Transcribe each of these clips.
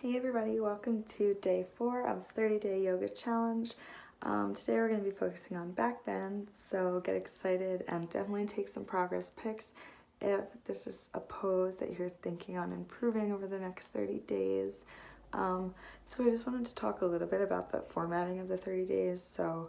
Hey everybody, welcome to day 4 of 30-day yoga challenge. Today we're going to be focusing on backbends, so get excited and definitely take some progress pics if this is a pose that you're thinking on improving over the next 30 days. So I just wanted to talk a little bit about the formatting of the 30 days. So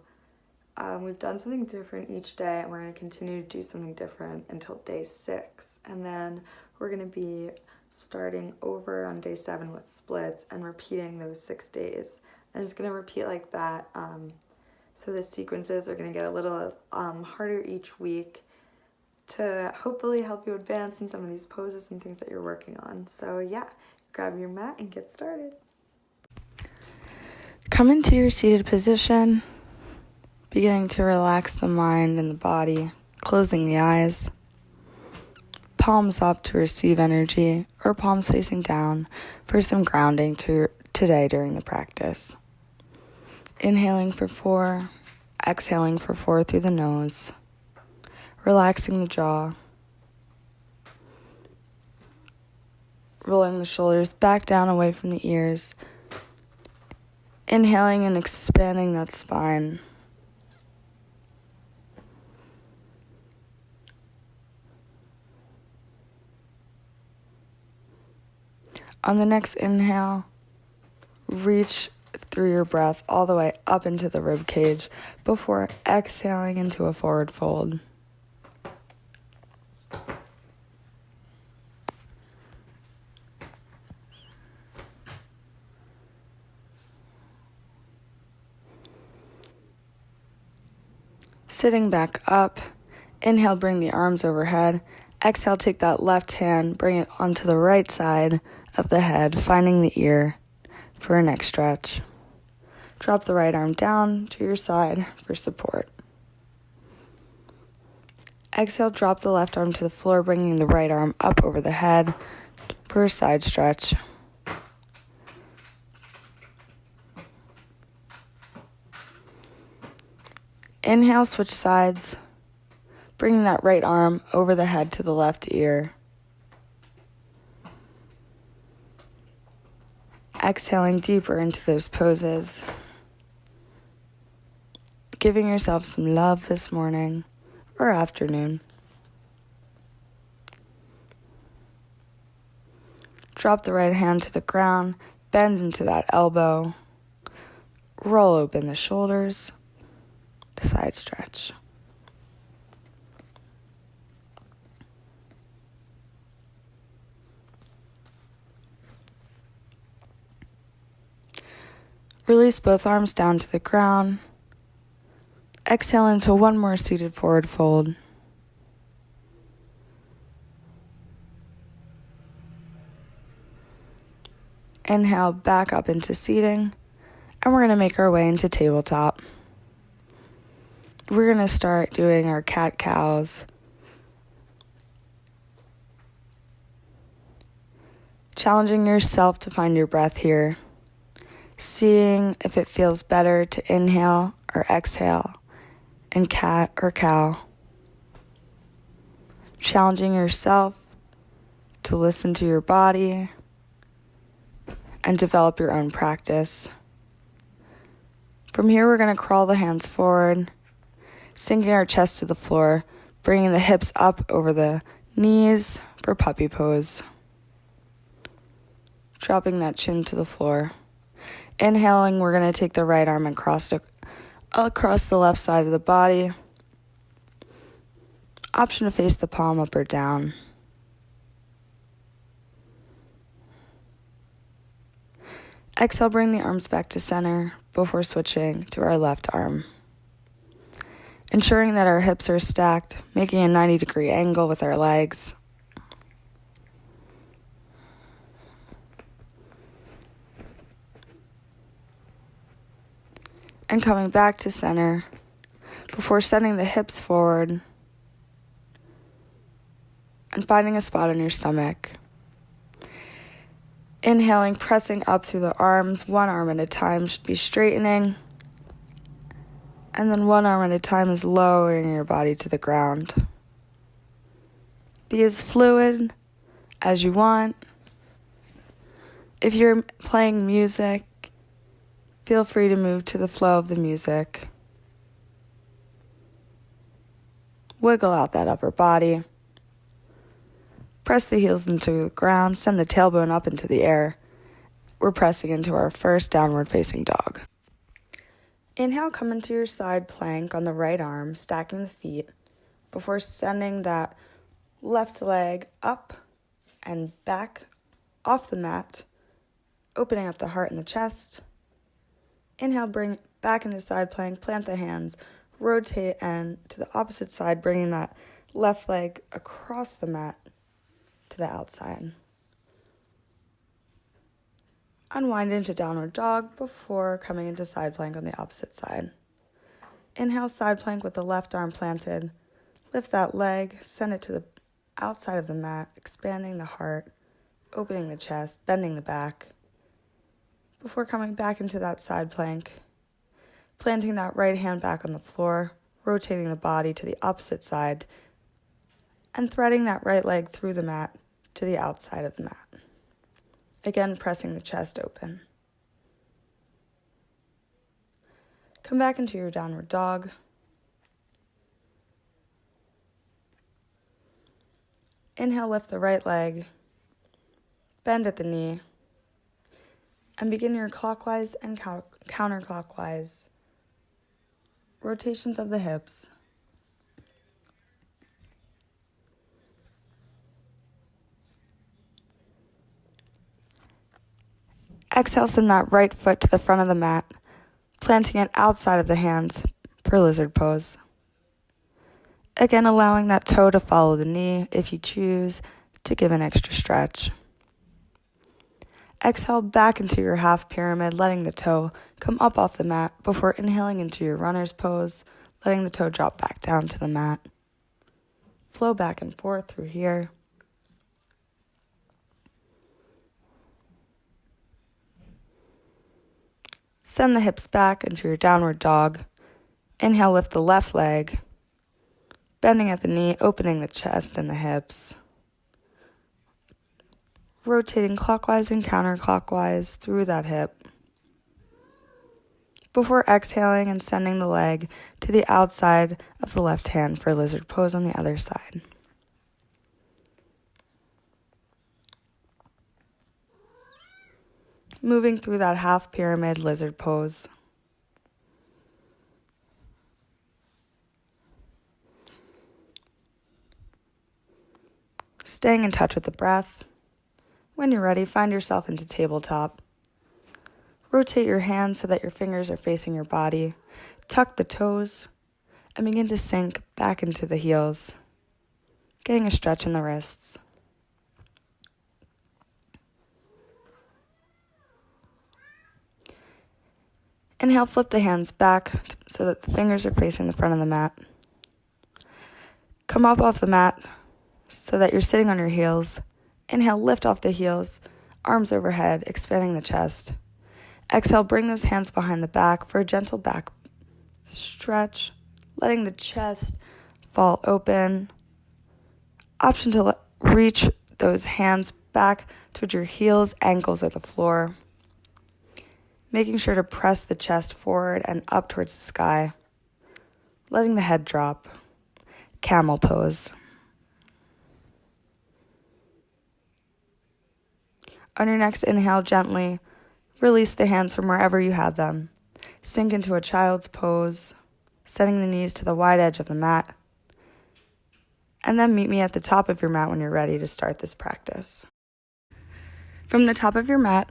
we've done something different each day, and we're going to continue to do something different until day 6, and then we're going to be starting over on day 7 with splits and repeating those 6 days. And it's going to repeat like that. So the sequences are going to get a little harder each week to hopefully help you advance in some of these poses and things that you're working on. So yeah, grab your mat and get started. Come into your seated position, beginning to relax the mind and the body, closing the eyes. Palms up to receive energy, or palms facing down for some grounding today during the practice. Inhaling for 4, exhaling for 4 through the nose, relaxing the jaw, rolling the shoulders back down away from the ears, inhaling and expanding that spine. On the next inhale, reach through your breath all the way up into the rib cage before exhaling into a forward fold. Sitting back up, inhale, bring the arms overhead. Exhale, take that left hand, bring it onto the right side of the head, finding the ear for a neck stretch. Drop the right arm down to your side for support. Exhale, drop the left arm to the floor, bringing the right arm up over the head for a side stretch. Inhale, switch sides, bringing that right arm over the head to the left ear. Exhaling deeper into those poses. Giving yourself some love this morning or afternoon. Drop the right hand to the ground, bend into that elbow. Roll open the shoulders, side stretch. Release both arms down to the ground. Exhale into one more seated forward fold. Inhale back up into seating, and we're going to make our way into tabletop. We're going to start doing our cat-cows. Challenging yourself to find your breath here. Seeing if it feels better to inhale or exhale in cat or cow. Challenging yourself to listen to your body and develop your own practice. From here, we're going to crawl the hands forward, sinking our chest to the floor, bringing the hips up over the knees for puppy pose. Dropping that chin to the floor. Inhaling, we're going to take the right arm and cross it across the left side of the body. Option to face the palm up or down. Exhale, bring the arms back to center before switching to our left arm. Ensuring that our hips are stacked, making a 90-degree angle with our legs. And coming back to center before sending the hips forward and finding a spot on your stomach. Inhaling, pressing up through the arms, one arm at a time should be straightening. And then one arm at a time is lowering your body to the ground. Be as fluid as you want. If you're playing music, feel free to move to the flow of the music. Wiggle out that upper body. Press the heels into the ground, send the tailbone up into the air. We're pressing into our first downward facing dog. Inhale, come into your side plank on the right arm, stacking the feet before sending that left leg up and back off the mat, opening up the heart and the chest. Inhale, bring back into side plank, plant the hands, rotate and to the opposite side, bringing that left leg across the mat to the outside. Unwind into downward dog before coming into side plank on the opposite side. Inhale, side plank with the left arm planted. Lift that leg, send it to the outside of the mat, expanding the heart, opening the chest, bending the back. Before coming back into that side plank, planting that right hand back on the floor, rotating the body to the opposite side, and threading that right leg through the mat to the outside of the mat. Again, pressing the chest open. Come back into your downward dog. Inhale, lift the right leg, bend at the knee, and begin your clockwise and counterclockwise rotations of the hips. Exhale, send that right foot to the front of the mat, planting it outside of the hands for lizard pose. Again, allowing that toe to follow the knee if you choose to give an extra stretch. Exhale back into your half pyramid, letting the toe come up off the mat before inhaling into your runner's pose, letting the toe drop back down to the mat. Flow back and forth through here. Send the hips back into your downward dog. Inhale, lift the left leg, bending at the knee, opening the chest and the hips. Rotating clockwise and counterclockwise through that hip. Before exhaling and sending the leg to the outside of the left hand for lizard pose on the other side. Moving through that half pyramid lizard pose. Staying in touch with the breath. When you're ready, find yourself into tabletop. Rotate your hands so that your fingers are facing your body. Tuck the toes and begin to sink back into the heels, getting a stretch in the wrists. Inhale, flip the hands back so that the fingers are facing the front of the mat. Come up off the mat so that you're sitting on your heels. Inhale, lift off the heels, arms overhead, expanding the chest. Exhale, bring those hands behind the back for a gentle back stretch, letting the chest fall open. Option to reach those hands back towards your heels, ankles at the floor. Making sure to press the chest forward and up towards the sky. Letting the head drop. Camel pose. On your next inhale, gently release the hands from wherever you had them. Sink into a child's pose, setting the knees to the wide edge of the mat. And then meet me at the top of your mat when you're ready to start this practice. From the top of your mat,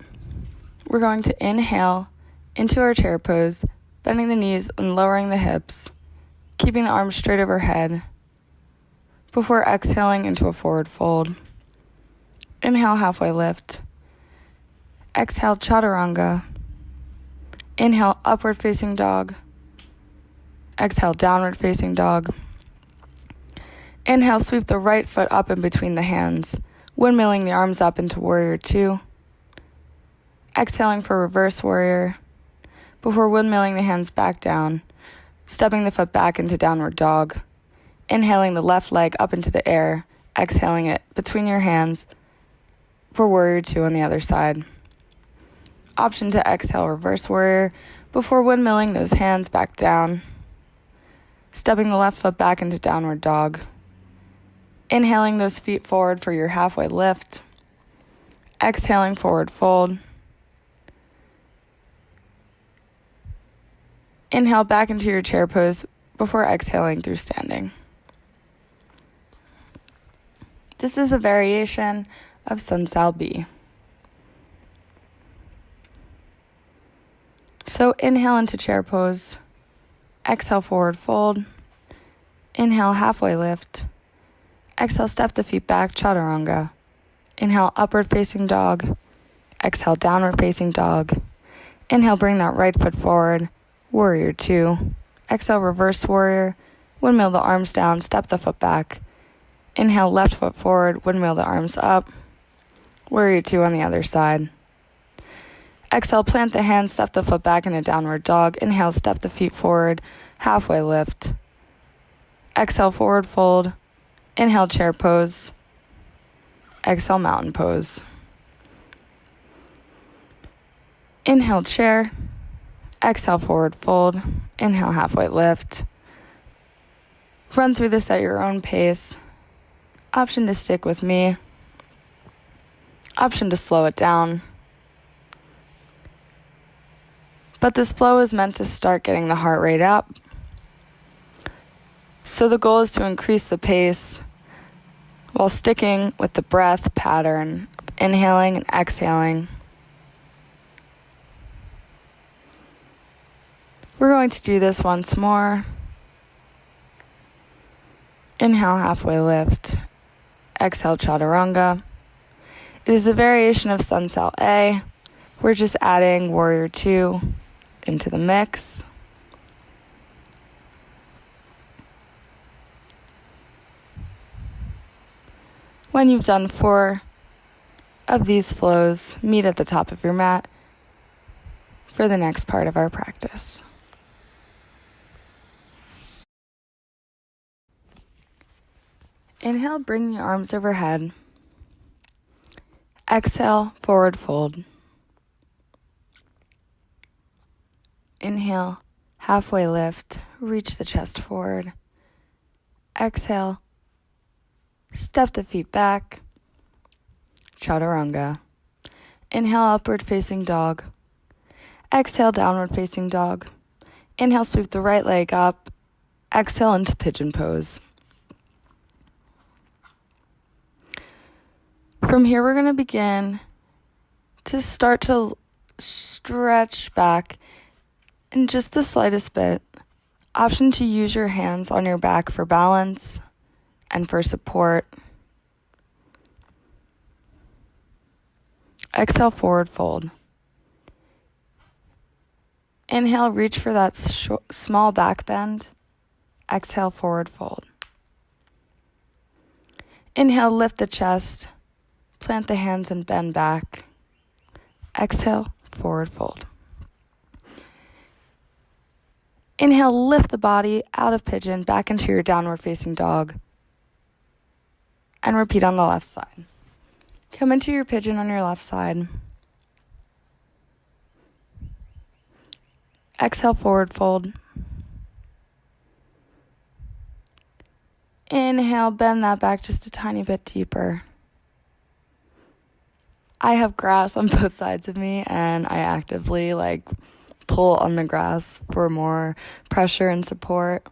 we're going to inhale into our chair pose, bending the knees and lowering the hips, keeping the arms straight overhead, before exhaling into a forward fold. Inhale, halfway lift. Exhale, chaturanga. Inhale, upward facing dog. Exhale, downward facing dog. Inhale, sweep the right foot up in between the hands, windmilling the arms up into warrior two. Exhaling for reverse warrior, before windmilling the hands back down, stepping the foot back into downward dog. Inhaling the left leg up into the air, exhaling it between your hands for warrior two on the other side. Option to exhale, reverse warrior, before windmilling those hands back down. Stepping the left foot back into downward dog. Inhaling those feet forward for your halfway lift. Exhaling, forward fold. Inhale back into your chair pose before exhaling through standing. This is a variation of Sun Sal B. So inhale into chair pose. Exhale, forward fold. Inhale, halfway lift. Exhale, step the feet back, chaturanga. Inhale, upward facing dog. Exhale, downward facing dog. Inhale, bring that right foot forward. Warrior 2. Exhale, reverse warrior. Windmill the arms down, step the foot back. Inhale, left foot forward, windmill the arms up. Warrior 2 on the other side. Exhale, plant the hands, step the foot back into downward dog. Inhale, step the feet forward, halfway lift. Exhale, forward fold. Inhale, chair pose. Exhale, mountain pose. Inhale, chair. Exhale, forward fold. Inhale, halfway lift. Run through this at your own pace. Option to stick with me. Option to slow it down. But this flow is meant to start getting the heart rate up. So the goal is to increase the pace while sticking with the breath pattern, inhaling and exhaling. We're going to do this once more. Inhale, halfway lift. Exhale, chaturanga. It is a variation of Sun Sal A. We're just adding warrior 2 into the mix. When you've done 4 of these flows, meet at the top of your mat for the next part of our practice. Inhale, bring the arms overhead. Exhale, forward fold. Inhale, halfway lift, reach the chest forward. Exhale, step the feet back, chaturanga. Inhale, upward facing dog. Exhale, downward facing dog. Inhale, sweep the right leg up. Exhale into pigeon pose. From here, we're going to begin to start to stretch back in just the slightest bit. Option to use your hands on your back for balance and for support. Exhale, forward fold. Inhale, reach for that small back bend. Exhale, forward fold. Inhale, lift the chest. Plant the hands and bend back. Exhale, forward fold. Inhale, lift the body out of pigeon, back into your downward facing dog. And repeat on the left side. Come into your pigeon on your left side. Exhale, forward fold. Inhale, bend that back just a tiny bit deeper. I have grass on both sides of me, and I actively pull on the grass for more pressure and support.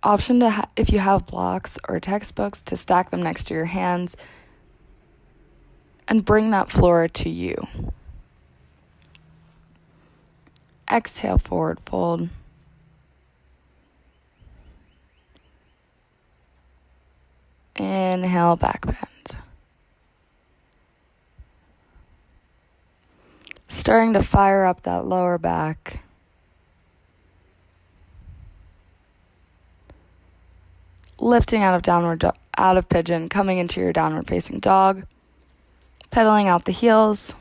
Option to, if you have blocks or textbooks, to stack them next to your hands and bring that floor to you. Exhale, forward fold. Inhale, back bend. Starting to fire up that lower back. Lifting out of pigeon, coming into your downward facing dog. Pedaling out the heels.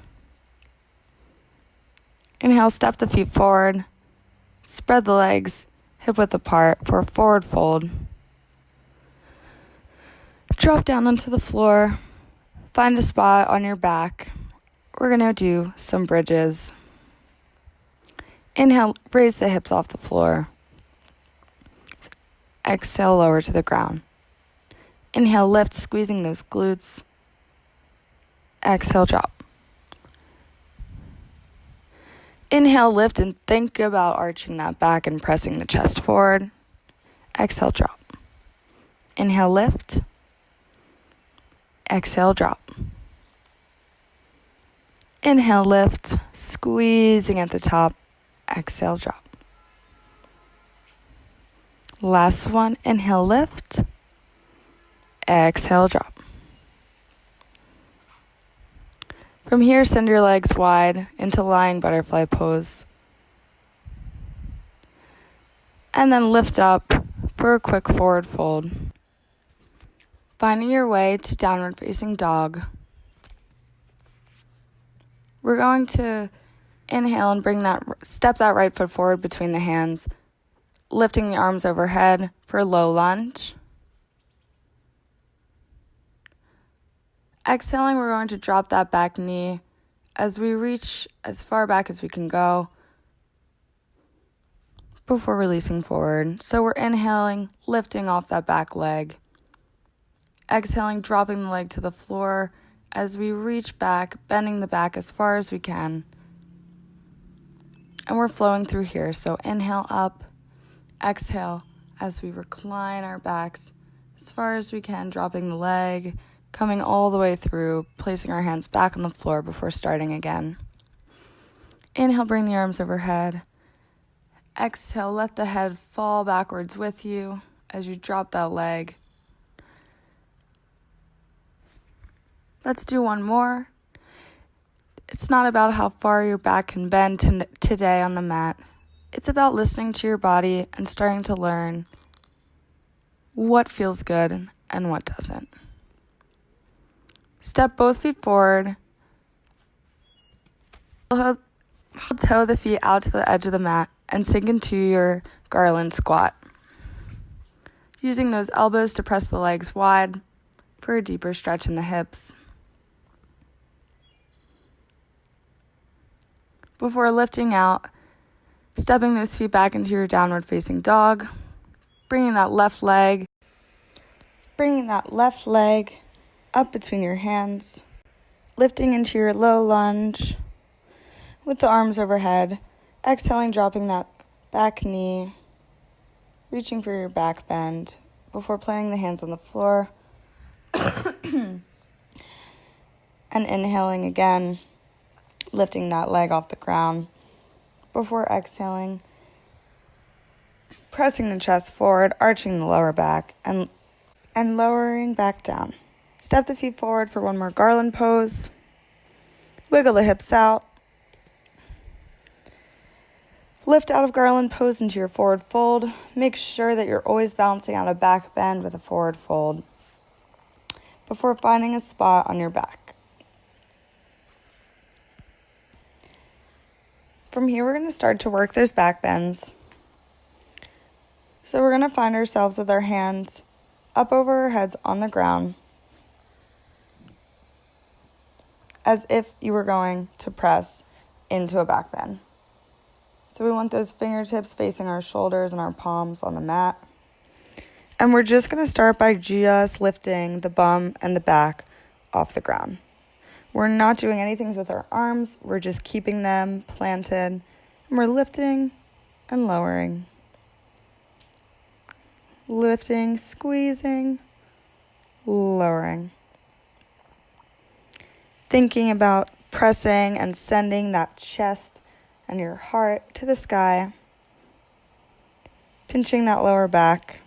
Inhale, step the feet forward. Spread the legs hip width apart for a forward fold. Drop down onto the floor. Find a spot on your back. We're going to do some bridges. Inhale, raise the hips off the floor. Exhale, lower to the ground. Inhale, lift, squeezing those glutes. Exhale, drop. Inhale, lift, and think about arching that back and pressing the chest forward. Exhale, drop. Inhale, lift. Exhale, drop. Inhale, lift, squeezing at the top. Exhale, drop. Last one, inhale, lift. Exhale, drop. From here, send your legs wide into lying butterfly pose. And then lift up for a quick forward fold. Finding your way to downward facing dog. We're going to inhale and step that right foot forward between the hands, lifting the arms overhead for a low lunge. Exhaling, we're going to drop that back knee as we reach as far back as we can go before releasing forward. So we're inhaling, lifting off that back leg. Exhaling, dropping the leg to the floor as we reach back, bending the back as far as we can. And we're flowing through here. So inhale up, exhale as we recline our backs as far as we can, dropping the leg, coming all the way through, placing our hands back on the floor before starting again. Inhale, bring the arms overhead. Exhale, let the head fall backwards with you as you drop that leg. Let's do one more. It's not about how far your back can bend today on the mat. It's about listening to your body and starting to learn what feels good and what doesn't. Step both feet forward. Toe the feet out to the edge of the mat and sink into your garland squat. Using those elbows to press the legs wide for a deeper stretch in the hips. Before lifting out, stepping those feet back into your downward facing dog, bringing that left leg up between your hands, lifting into your low lunge with the arms overhead, exhaling, dropping that back knee, reaching for your back bend before planting the hands on the floor, and inhaling again, lifting that leg off the ground before exhaling, pressing the chest forward, arching the lower back, and lowering back down. Step the feet forward for one more garland pose. Wiggle the hips out. Lift out of garland pose into your forward fold. Make sure that you're always balancing out a back bend with a forward fold before finding a spot on your back. From here, we're going to start to work those back bends. So we're going to find ourselves with our hands up over our heads on the ground, as if you were going to press into a back bend. So we want those fingertips facing our shoulders and our palms on the mat. And we're just going to start by just lifting the bum and the back off the ground. We're not doing anything with our arms. We're just keeping them planted. And we're lifting and lowering. Lifting, squeezing, lowering. Thinking about pressing and sending that chest and your heart to the sky. Pinching that lower back.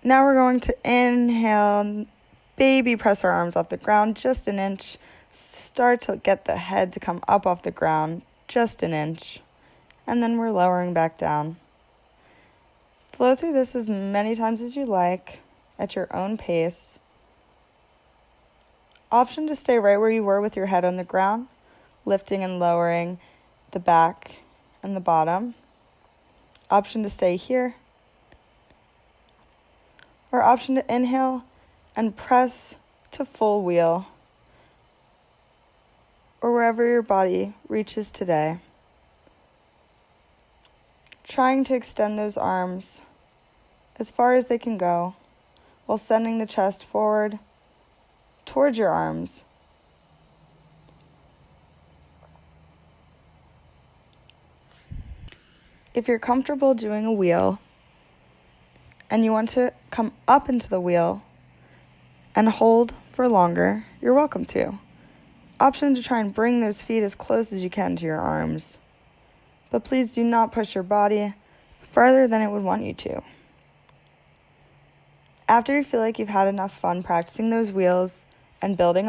Now we're going to inhale, baby press our arms off the ground just an inch. Start to get the head to come up off the ground just an inch. And then we're lowering back down. Flow through this as many times as you like at your own pace. Option to stay right where you were with your head on the ground, lifting and lowering the back and the bottom. Option to stay here. Or option to inhale and press to full wheel, or wherever your body reaches today. trying to extend those arms as far as they can go while sending the chest forward towards your arms. If you're comfortable doing a wheel and you want to come up into the wheel and hold for longer, you're welcome to. Option to try and bring those feet as close as you can to your arms. But please do not push your body farther than it would want you to. After you feel like you've had enough fun practicing those wheels and building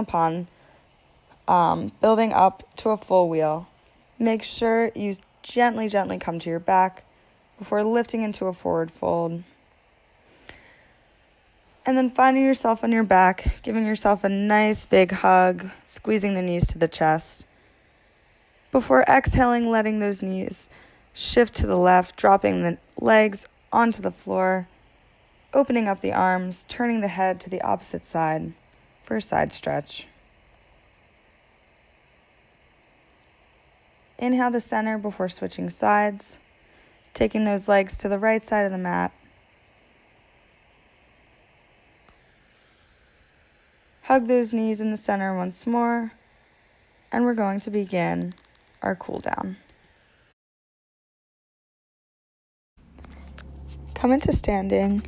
up to a full wheel, make sure you gently come to your back before lifting into a forward fold. And then finding yourself on your back, giving yourself a nice big hug, squeezing the knees to the chest. Before exhaling, letting those knees shift to the left, dropping the legs onto the floor, opening up the arms, turning the head to the opposite side for a side stretch. Inhale to center before switching sides, taking those legs to the right side of the mat. Hug those knees in the center once more, and we're going to begin our cool down. Come into standing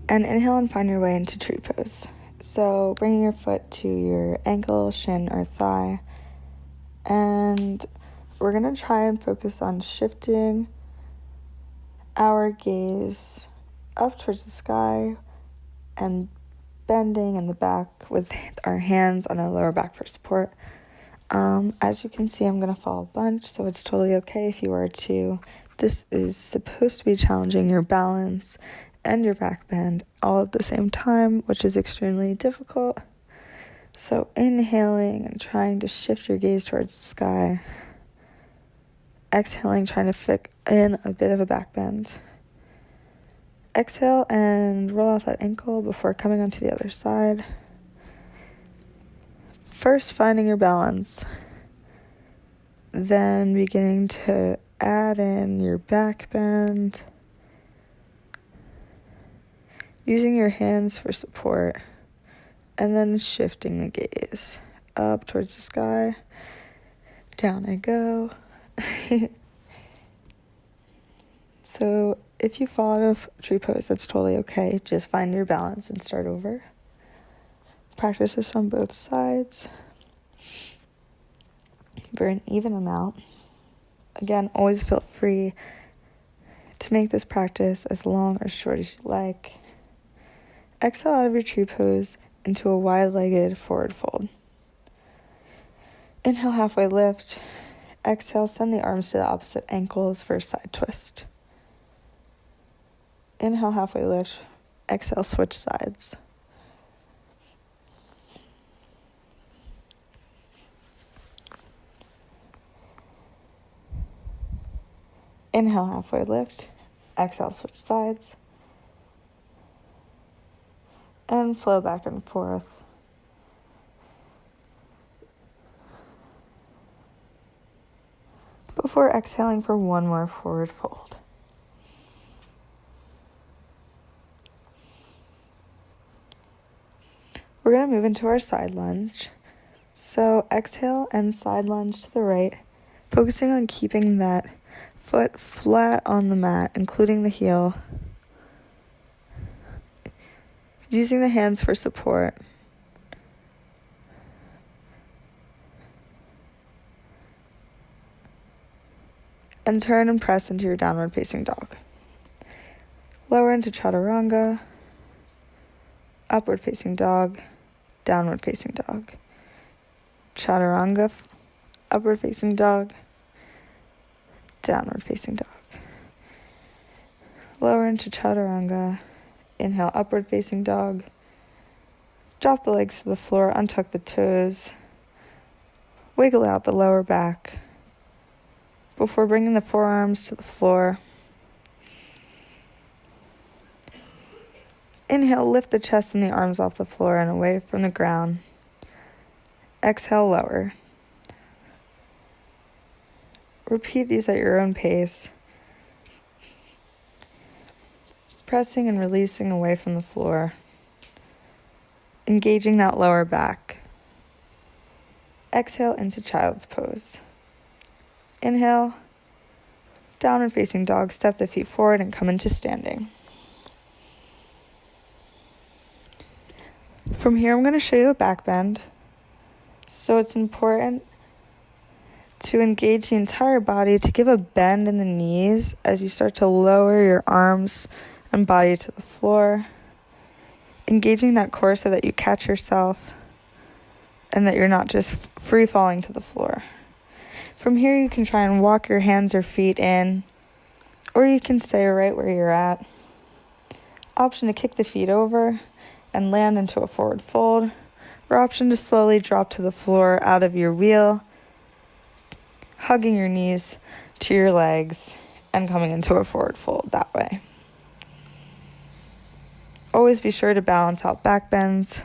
and inhale and find your way into tree pose. So bringing your foot to your ankle, shin, or thigh, and we're going to try and focus on shifting our gaze up towards the sky and bending in the back with our hands on our lower back for support. As you can see, I'm going to fall a bunch, so it's totally okay if you are too. This is supposed to be challenging your balance and your back bend all at the same time, which is extremely difficult. So inhaling and trying to shift your gaze towards the sky. Exhaling, trying to fit in a bit of a back bend. Exhale and roll out that ankle before coming onto the other side. First, finding your balance. Then beginning to add in your back bend. Using your hands for support. And then shifting the gaze up towards the sky. Down I go. So if you fall out of tree pose, that's totally okay. Just find your balance and start over. Practice this on both sides for an even amount. Again, always feel free to make this practice as long or short as you like. Exhale out of your tree pose into a wide-legged forward fold. Inhale, halfway lift. Exhale, send the arms to the opposite ankles for a side twist. Inhale, halfway lift. Exhale, switch sides. Inhale, halfway lift. Exhale, switch sides. And flow back and forth. Before exhaling for one more forward fold. We're going to move into our side lunge. So exhale and side lunge to the right, focusing on keeping that foot flat on the mat, including the heel. Using the hands for support. And turn and press into your downward facing dog. Lower into chaturanga, upward facing dog, downward facing dog. Chaturanga, upward facing dog, downward facing dog. Lower into chaturanga, inhale, upward facing dog. Drop the legs to the floor, untuck the toes. Wiggle out the lower back before bringing the forearms to the floor. Inhale, lift the chest and the arms off the floor and away from the ground. Exhale, lower. Repeat these at your own pace. pressing and releasing away from the floor, engaging that lower back. Exhale into child's pose. Inhale, downward facing dog, step the feet forward and come into standing. From here, I'm going to show you a back bend. So it's important to engage the entire body to give a bend in the knees as you start to lower your arms and body to the floor, engaging that core so that you catch yourself and that you're not just free falling to the floor. From here, you can try and walk your hands or feet in, or you can stay right where you're at. Option to kick the feet over and land into a forward fold, or option to slowly drop to the floor out of your wheel, hugging your knees to your legs and coming into a forward fold that way. Always be sure to balance out back bends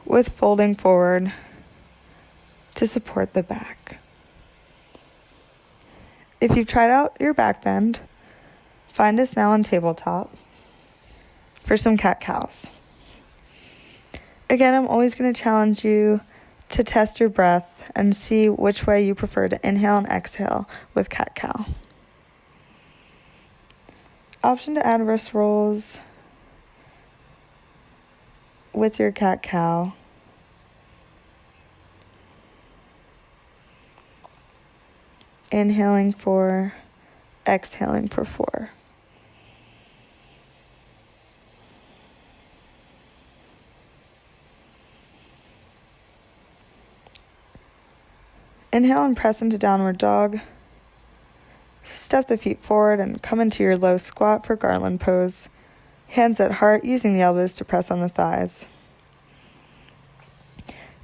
with folding forward to support the back. If you've tried out your back bend, find us now on tabletop for some cat-cows. Again, I'm always going to challenge you to test your breath and see which way you prefer to inhale and exhale with cat-cow. Option to add wrist rolls with your cat-cow. Inhaling 4, exhaling for 4. Inhale and press into downward dog. Step the feet forward and come into your low squat for garland pose. Hands at heart, using the elbows to press on the thighs.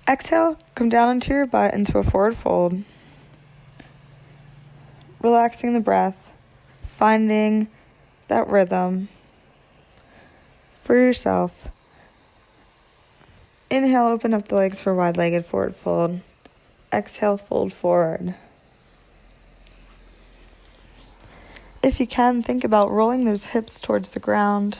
Exhale, come down into your butt into a forward fold. Relaxing the breath, finding that rhythm for yourself. Inhale, open up the legs for wide-legged forward fold. Exhale, fold forward. If you can, think about rolling those hips towards the ground.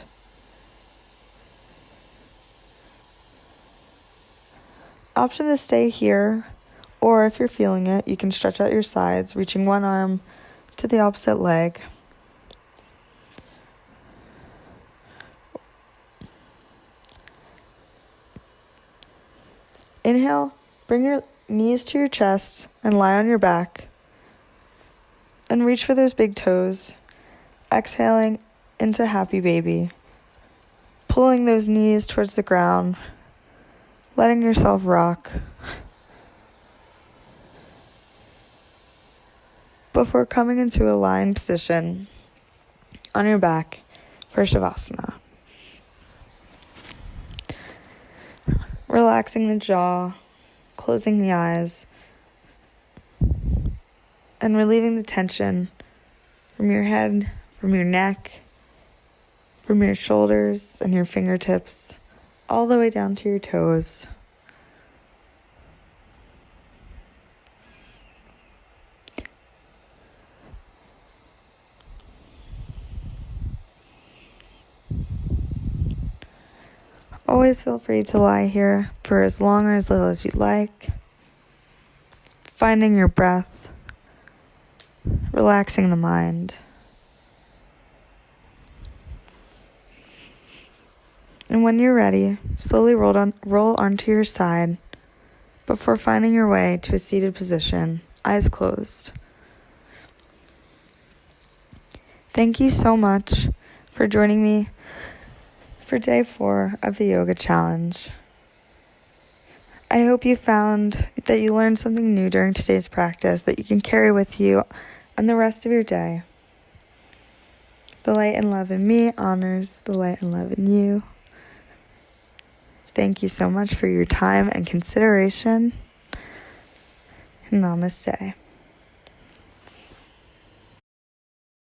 Option to stay here, or if you're feeling it, you can stretch out your sides, reaching one arm to the opposite leg. Inhale, bring your knees to your chest and lie on your back. And reach for those big toes. Exhaling into happy baby. Pulling those knees towards the ground. Letting yourself rock. Before coming into a lying position on your back for Shavasana. Relaxing the jaw, closing the eyes, and relieving the tension from your head, from your neck, from your shoulders and your fingertips, all the way down to your toes. Always feel free to lie here for as long or as little as you'd like, finding your breath, relaxing the mind. And when you're ready, slowly roll onto your side before finding your way to a seated position, eyes closed. Thank you so much for joining me for day 4 of the yoga challenge. I hope you found that you learned something new during today's practice that you can carry with you on the rest of your day. The light and love in me honors the light and love in you. Thank you so much for your time and consideration. Namaste.